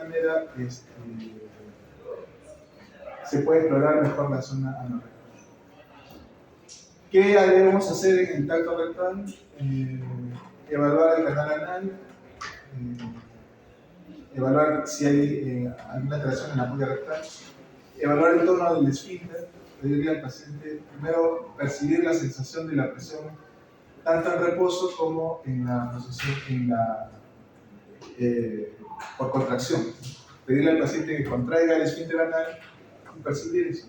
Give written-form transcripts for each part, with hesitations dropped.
manera se puede explorar mejor la zona anorrectal. ¿Qué debemos hacer en el tacto rectal? Evaluar el canal anal, evaluar si hay alguna alteración en la ampolla rectal, evaluar el tono del esfínter, pedirle al paciente primero percibir la sensación de la presión tanto en reposo como en la posición, por contracción. Pedirle al paciente que contraiga el esfínter anal y percibir eso.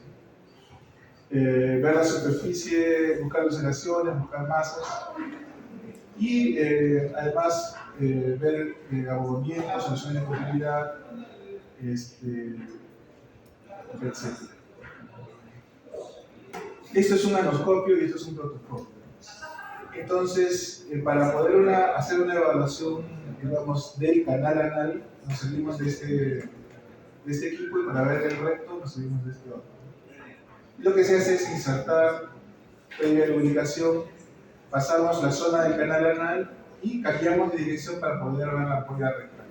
Ver la superficie, buscar ulceraciones, buscar masas y además ver abrumamientos, soluciones de posibilidad, etc. Esto es un anoscopio y esto es un protoscopio. Entonces, para poder hacer una evaluación, digamos, del canal anal, nos servimos de este equipo y para ver el recto nos servimos de este otro. Lo que se hace es insertar previa lubricación, pasamos la zona del canal anal y cambiamos de dirección para poder ver la ampolla rectal.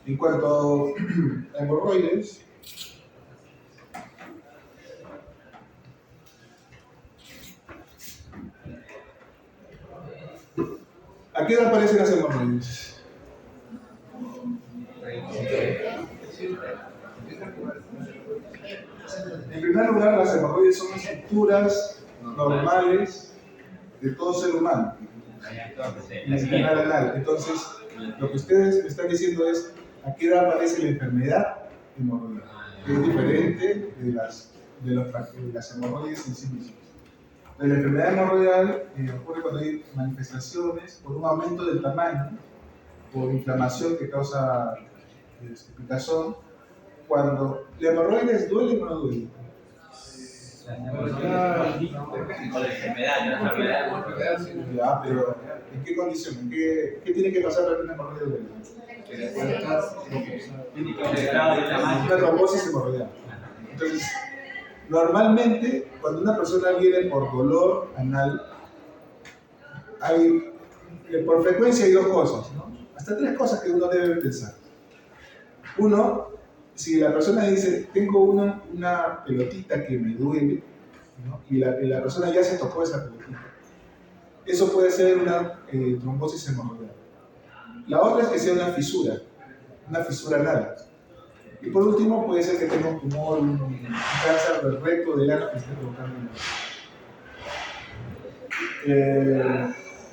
En cuanto a hemorroides, ¿a qué edad aparecen las hemorroides? En primer lugar, las hemorroides son estructuras normales de todo ser humano en el canal anal. Entonces, lo que ustedes me están diciendo es a qué edad aparece la enfermedad hemorroidal, que es diferente de las hemorroides en sí mismas. La enfermedad hemorroidal ocurre cuando hay manifestaciones por un aumento del tamaño, por inflamación que causa picazón. Cuando la hemorroides duele o no duele. Ya, pero ¿en qué condición? ¿Qué tiene que pasar para que una hemorroide duele? Una trombosis hemorroidal. Entonces, normalmente, cuando una persona viene por dolor anal, por frecuencia hay dos cosas, ¿no? Hasta tres cosas que uno debe pensar. Uno, si la persona dice, tengo una pelotita que me duele, ¿no? Y la persona ya se tocó esa pelotita, eso puede ser una trombosis hemorroidal. La otra es que sea una fisura anal. Y por último, puede ser que tenga un tumor, un cáncer del recto del ano que esté provocando.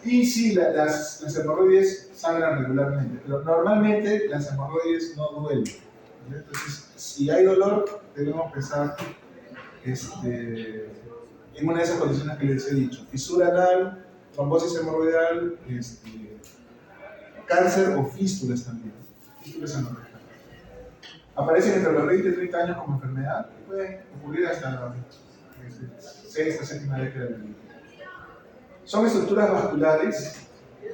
Y sí, las hemorroides sangran regularmente, pero normalmente las hemorroides no duelen. Entonces, si hay dolor, debemos pensar en una de esas condiciones que les he dicho: fisura anal, trombosis hemorroidal, cáncer o fístulas también. Fístulas anorrectales. Aparecen entre los 20 y 30 años como enfermedad y pueden ocurrir hasta la sexta, séptima década de la vida. Son estructuras vasculares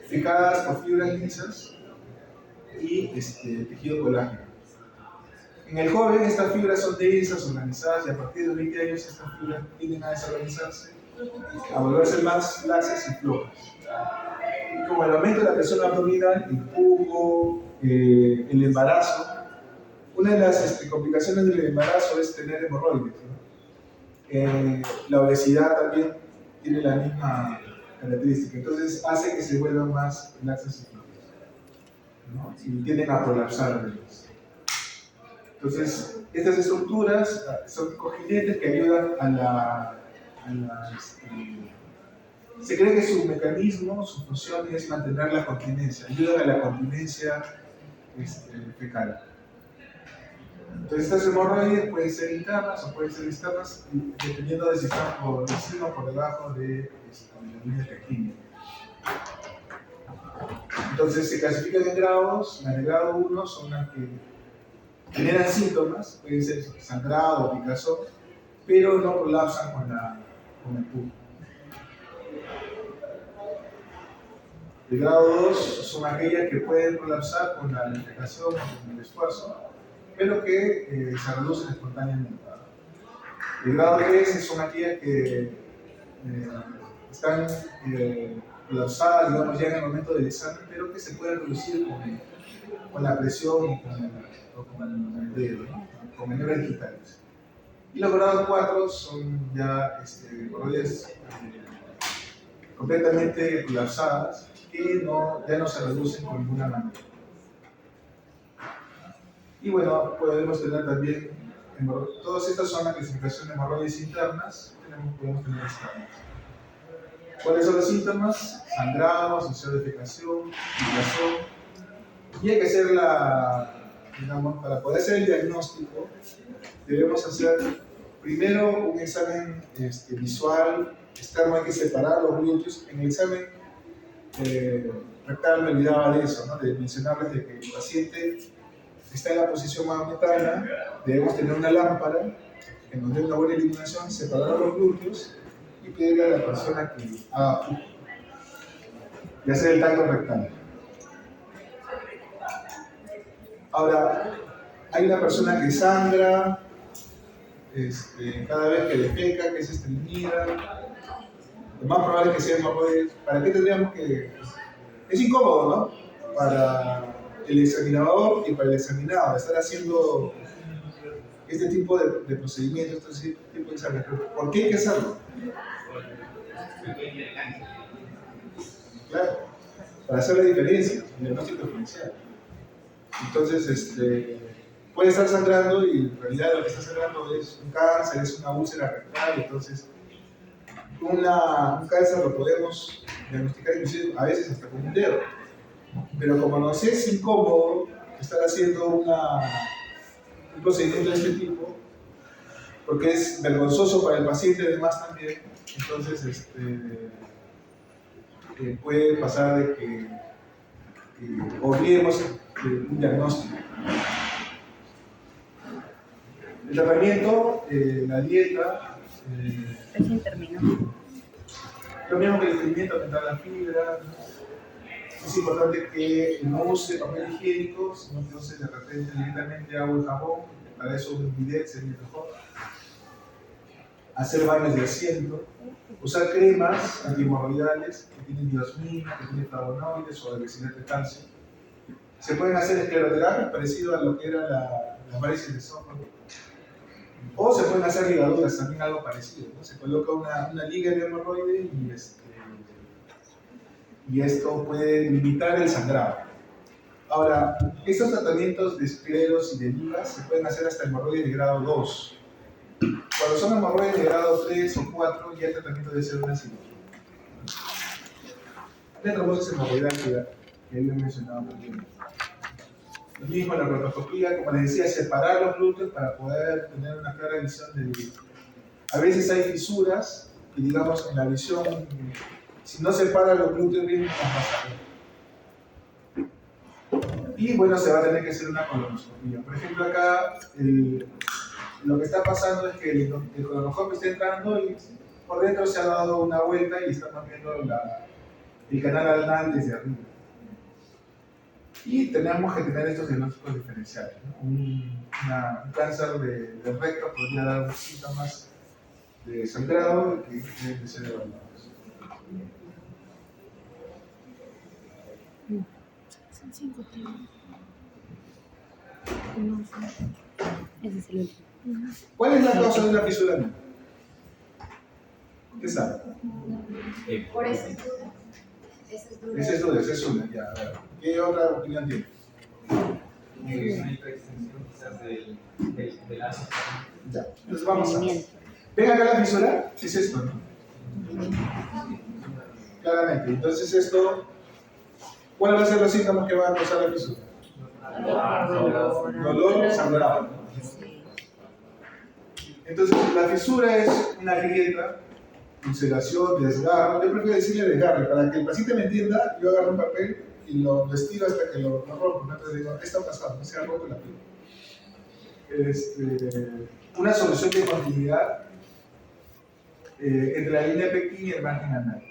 fijadas por fibras lisas y tejido colágeno. En el joven estas fibras son densas, organizadas, y a partir de los 20 años estas fibras tienden a desorganizarse, a volverse más laxas y flojas. Y como el aumento de la presión abdominal, el jugo, el embarazo, una de las complicaciones del embarazo es tener hemorroides, ¿no? La obesidad también tiene la misma característica, entonces hace que se vuelvan más laxas y flojas, ¿no? Y tienden a prolapsar además. Entonces, estas estructuras son cojinentes que ayudan se cree que su mecanismo, su función es mantener la continencia, ayudan a la continencia fecal. Entonces, estas hemorroides pueden ser internas o pueden ser externas, dependiendo de si están por encima o por debajo de la línea pequeña. Entonces, se clasifican en grados. Las de grado 1 son las que generan síntomas, puede ser sangrado o picazón, pero no colapsan con el tubo. El grado 2 son aquellas que pueden colapsar con la defecación o con el esfuerzo, pero que se reducen espontáneamente. El grado 3 son aquellas que están colapsadas, digamos, ya en el momento del examen, pero que se pueden reducir con la presión o con el dedo, ¿no? Con maniobras digitales. Y los grados 4 son ya hemorroides completamente colapsadas que ya no se reducen con ninguna manera. Y bueno, podemos tener también, todas estas son la clasificación de hemorroides internas, podemos tener externas. ¿Cuáles son los síntomas? Sangrado, asociado a defecación, picazón. Y hay que hacer digamos, para poder hacer el diagnóstico, debemos hacer primero un examen visual externo, hay que separar los glúteos. En el examen rectal me olvidaba de eso, ¿no? De mencionarles de que el paciente está en la posición maometana, debemos tener una lámpara que nos dé una buena iluminación, separar los glúteos y pedirle a la persona que haga y hacer el tacto rectal. Ahora, hay una persona que sangra cada vez que defeca, que es estreñida. Lo más probable es que sea hemorroides. ¿Para qué tendríamos que...? Es incómodo, ¿no? Para el examinador y para el examinado estar haciendo este tipo de procedimientos, este tipo de exámenes. ¿Por qué hay que hacerlo? Claro, para hacer la diferencia, el diagnóstico diferencial. Entonces, puede estar sangrando y en realidad lo que está sangrando es un cáncer, es una úlcera rectal. Entonces, un cáncer lo podemos diagnosticar inclusive a veces hasta con un dedo. Pero como nos es incómodo estar haciendo un procedimiento de este tipo, porque es vergonzoso para el paciente además también, entonces puede pasar de que olvidemos un diagnóstico. El tratamiento, la dieta, lo mismo que el estreñimiento, aumentar la fibra. Es importante que no use papel higiénico, sino que use de repente directamente agua y jabón. Para eso un bidet sería mejor. Hacer baños de asiento. Usar cremas antihemorroidales que tienen diosmina, que tienen flavonoides o herbicidas de calcio. Se pueden hacer escleroterapias parecido a lo que era la varices de esófago. O se pueden hacer ligaduras, también algo parecido, ¿no? Se coloca una liga de hemorroide y esto puede limitar el sangrado. Ahora, estos tratamientos de escleros y de ligas se pueden hacer hasta hemorroides de grado 2. Cuando son hemorroides de grado 3 o 4, ya el tratamiento debe ser una cirugía. La trombosis hemorroidal que había mencionado también. Lo mismo la broncoescopía, como les decía, separar los glúteos para poder tener una clara visión del glúteo. A veces hay fisuras y digamos en la visión, si no separa los glúteos bien, no pasa nada. Y bueno, se va a tener que hacer una colonoscopia. Por ejemplo, acá lo que está pasando es que el colonoscopio está entrando y por dentro se ha dado una vuelta y estamos viendo el canal anal desde arriba. Y tenemos que tener estos diagnósticos diferenciales, ¿no? Un cáncer del recto podría dar síntomas de sangrado que tienen que ser evaluados. Son 5 temas. No sé. Ese es el último. ¿Cuál es la causa de una fisura anal? ¿Qué sabe? Por eso. Esa es una, ya. A ver. ¿Qué otra opinión tiene? Una hiperextensión quizás del ácido. Ya. Entonces vamos a ver. ¿Ven acá la fisura? Es esto, ¿no? Claramente. Entonces esto, ¿cuáles van a ser los síntomas que van a causar la fisura? Dolor, sangrado. Entonces la fisura es una grieta, ulceración, desgarro. Yo prefiero decirle desgarro, para que el paciente me entienda. Yo agarro un papel y lo estiro hasta que lo rompo. Entonces digo, ¿qué está pasando? No se ha roto la piel. Una solución de continuidad entre la línea pequeña y el margen anal.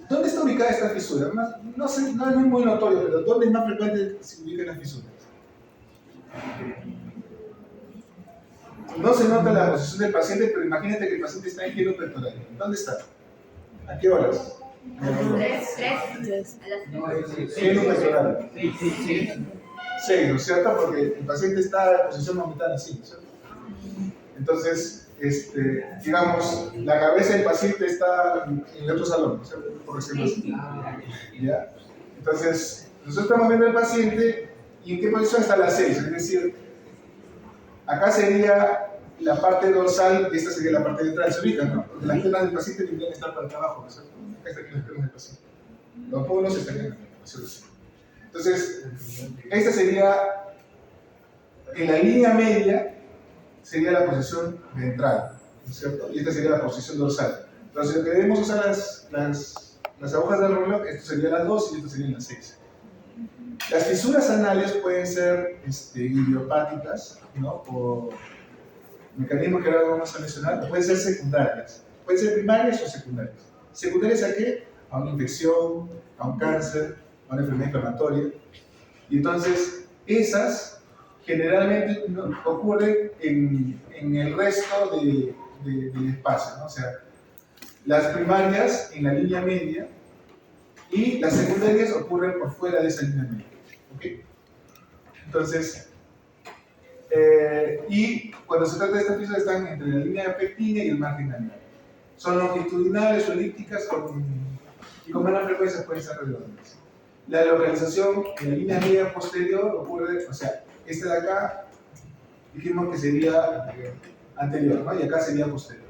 ¿Dónde está ubicada esta fisura? No sé, no es muy notorio, pero ¿dónde es más frecuente que se ubican las fisuras? No se nota la posición del paciente, pero imagínate que el paciente está en hielo pectoral. ¿Dónde está? ¿A qué horas? Tres. Hielo pectoral. 6, ¿no es cierto? Porque el paciente está en posición momentánea así, ¿no es cierto? Entonces, digamos, la cabeza del paciente está en el otro salón, ¿no es cierto? Por decirlo así. ¿Ya? Entonces, nosotros estamos viendo al paciente y en qué posición está la 6, es decir, acá sería la parte dorsal y esta sería la parte ventral, se ubican, ¿no? Porque las piernas del paciente deberían estar para acá abajo, ¿no es cierto? Acá están las piernas del paciente. Los pómulos estarían aquí, por decirlo así. Entonces, esta sería, en la línea media, sería la posición ventral, ¿no es cierto? Y esta sería la posición dorsal. Entonces, si queremos usar las agujas del reloj, esto serían las 2 y esto serían las 6. Las fisuras anales pueden ser idiopáticas, ¿no? Por mecanismos que ahora vamos a mencionar, o pueden ser secundarias. Pueden ser primarias o secundarias. ¿Secundarias a qué? A una infección, a un cáncer, a una enfermedad inflamatoria. Y entonces, esas generalmente ocurren en el resto del espacio, ¿no? O sea, las primarias en la línea media y las secundarias ocurren por fuera de esa línea media. ¿Okay? Entonces, y cuando se trata de estas fisuras están entre la línea pectínea y el margen anal. Son longitudinales o elípticas y con menor frecuencia pueden ser redondas. La localización en la línea media posterior ocurre, o sea, esta de acá dijimos que sería anterior, ¿no? Y acá sería posterior.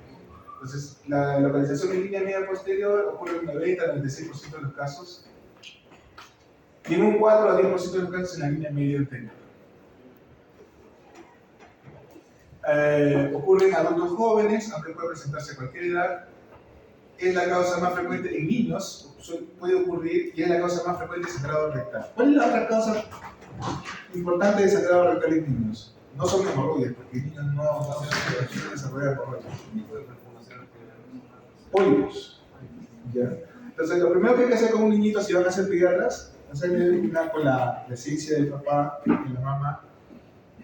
Entonces, la localización en línea media posterior ocurre en 90-96% de los casos y en un 4 a 10% de los casos en la línea media anterior. Ocurre en adultos jóvenes, aunque puede presentarse a cualquier edad. Es la causa más frecuente en niños, puede ocurrir, y es la causa más frecuente de sangrado rectal. ¿Cuál es la otra causa importante de sangrado rectal en niños? No son hemorroides, porque niños no se desarrollan hemorroides. Pólipos. ¿Ya? Entonces, lo primero que hay que hacer con un niñito, si van a ser pediatras, hacerle con la ciencia del papá y de la mamá,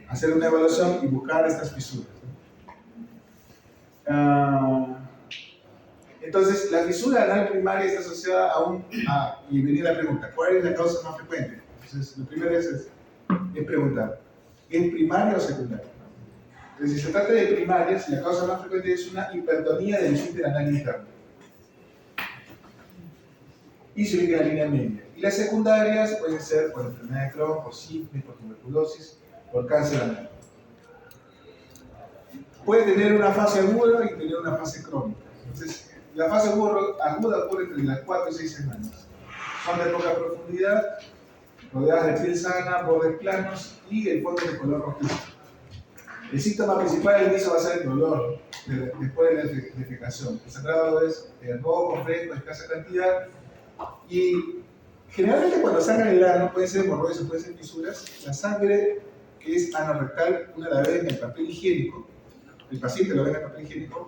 hacer una evaluación y buscar estas fisuras. Entonces, la fisura anal primaria está asociada y viene la pregunta, ¿cuál es la causa más frecuente? Entonces, lo primero es preguntar, ¿es primaria o secundaria? Entonces, si se trata de primarias, la causa más frecuente es una hipertonía del esfínter anal interno. Y se ubica en la línea media. Y las secundarias pueden ser por enfermedad de Crohn, por sífilis, por tuberculosis, por cáncer anal. Puede tener una fase aguda y tener una fase crónica. Entonces, la fase aguda ocurre entre las 4 y 6 semanas. Son de poca profundidad, rodeadas de piel sana, bordes planos y el fondo de color rojizo. El síntoma principal al inicio va a ser el dolor después de la defecación. El sangrado es rojo, fresco, de escasa cantidad y generalmente cuando sangra el ano, puede ser hemorroides o puede ser fisuras, la sangre que es anorrectal, una la ve en el papel higiénico, el paciente lo ve en el papel higiénico,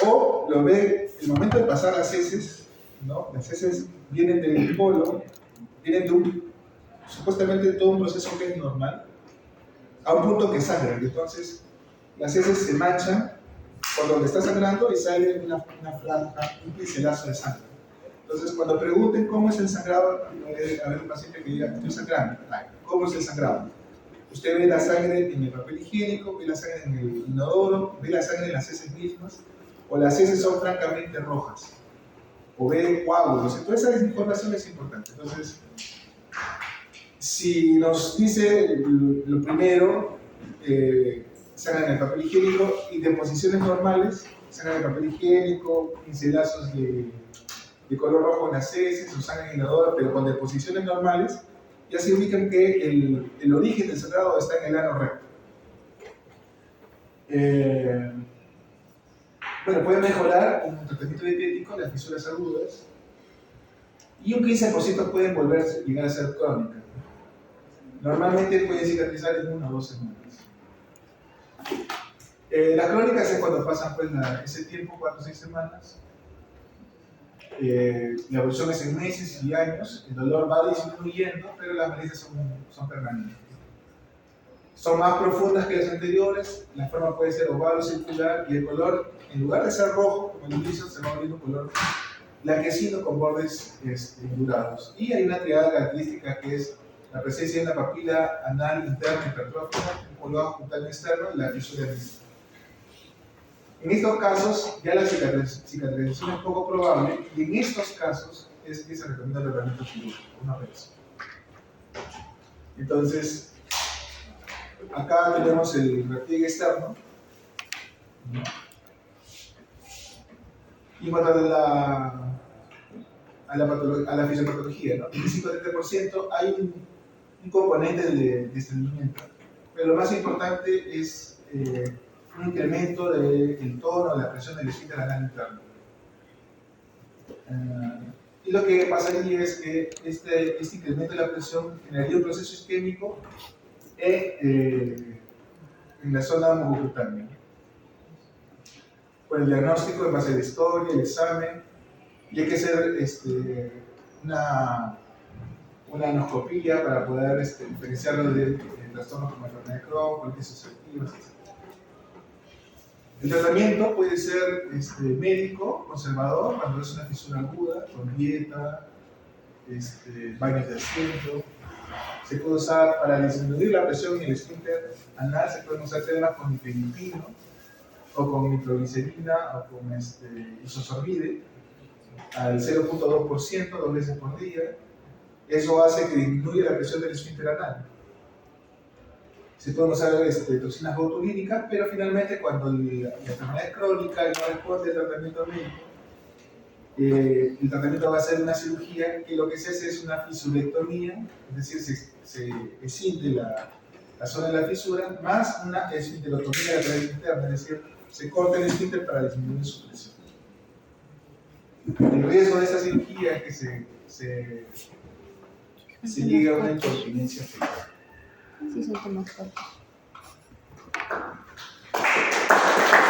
o lo ve el momento de pasar las heces, ¿no? Las heces vienen del polo, vienen de supuestamente todo un proceso que es normal, a un punto que sangran, y entonces las heces se manchan por donde está sangrando y sale una franja, un pincelazo de sangre. Entonces, cuando pregunten cómo es el sangrado, puede haber un paciente que diga, estoy sangrando. ¿Cómo es el sangrado? Usted ve la sangre en el papel higiénico, ve la sangre en el inodoro, ve la sangre en las heces mismas, o las heces son francamente rojas, o ve coágulos. Toda esa información es importante. Entonces, si nos dice lo primero, sangre en el papel higiénico y de posiciones normales, sangre en el papel higiénico, pincelazos de color rojo en las heces o sangre en inodoro, pero con deposiciones normales, ya se ubican que el origen del sangrado está en el ano recto. Bueno, puede mejorar con un tratamiento dietético las fisuras agudas y un 15% pueden llegar a ser crónicas. Normalmente pueden cicatrizar en 1 o 2 semanas. Las crónicas es cuando pasan pues, ese tiempo, 4 o 6 semanas. La evolución es en meses y años, el dolor va disminuyendo, pero las molestias son permanentes. Son más profundas que las anteriores, la forma puede ser oval o circular y el color, en lugar de ser rojo, como el inicio, se va volviendo color blanquecino con bordes ondulados. Y hay una triada característica que es la presencia de una papila anal interna hipertrófica, un color cutáneo externo y la fisura del mismo. En estos casos, ya la cicatrización es poco probable y en estos casos es que se recomienda el tratamiento quirúrgico, una operación. Entonces, acá tenemos el repliegue externo. Y en cuanto a la fisiopatología, ¿no? En el 5-30% hay un componente de estreñimiento, pero lo más importante es un incremento del tono, de la presión del esfínter anal interno. Y lo que pasaría es que este incremento de la presión generaría un proceso isquémico en la zona mucocutánea. Por el diagnóstico, en base a la historia, el examen, y hay que hacer una anoscopía para poder diferenciarlo de trastornos como enfermedad de Crohn, colitis ulcerativas, etc. El tratamiento puede ser médico, conservador, cuando es una fisura aguda, con dieta, baños de asiento. Se puede usar para disminuir la presión en el esfínter anal, se pueden usar cremas con nifedipino, o con nitroglicerina, o con isosorbide, al 0.2%, 2 veces por día. Eso hace que disminuya la presión del esfínter anal. Se pueden usar toxinas botulínicas, pero finalmente cuando la enfermedad es crónica y no responde al tratamiento médico, el tratamiento va a ser una cirugía que lo que se hace es una fisurectomía, es decir, se escinde la zona de la fisura, más una esfinterotomía de la pared interna, es decir, se corta el esfínter para disminuir su presión. El riesgo de esta cirugía es que se llegue a una incontinencia fecal. Sí, son temas cortos.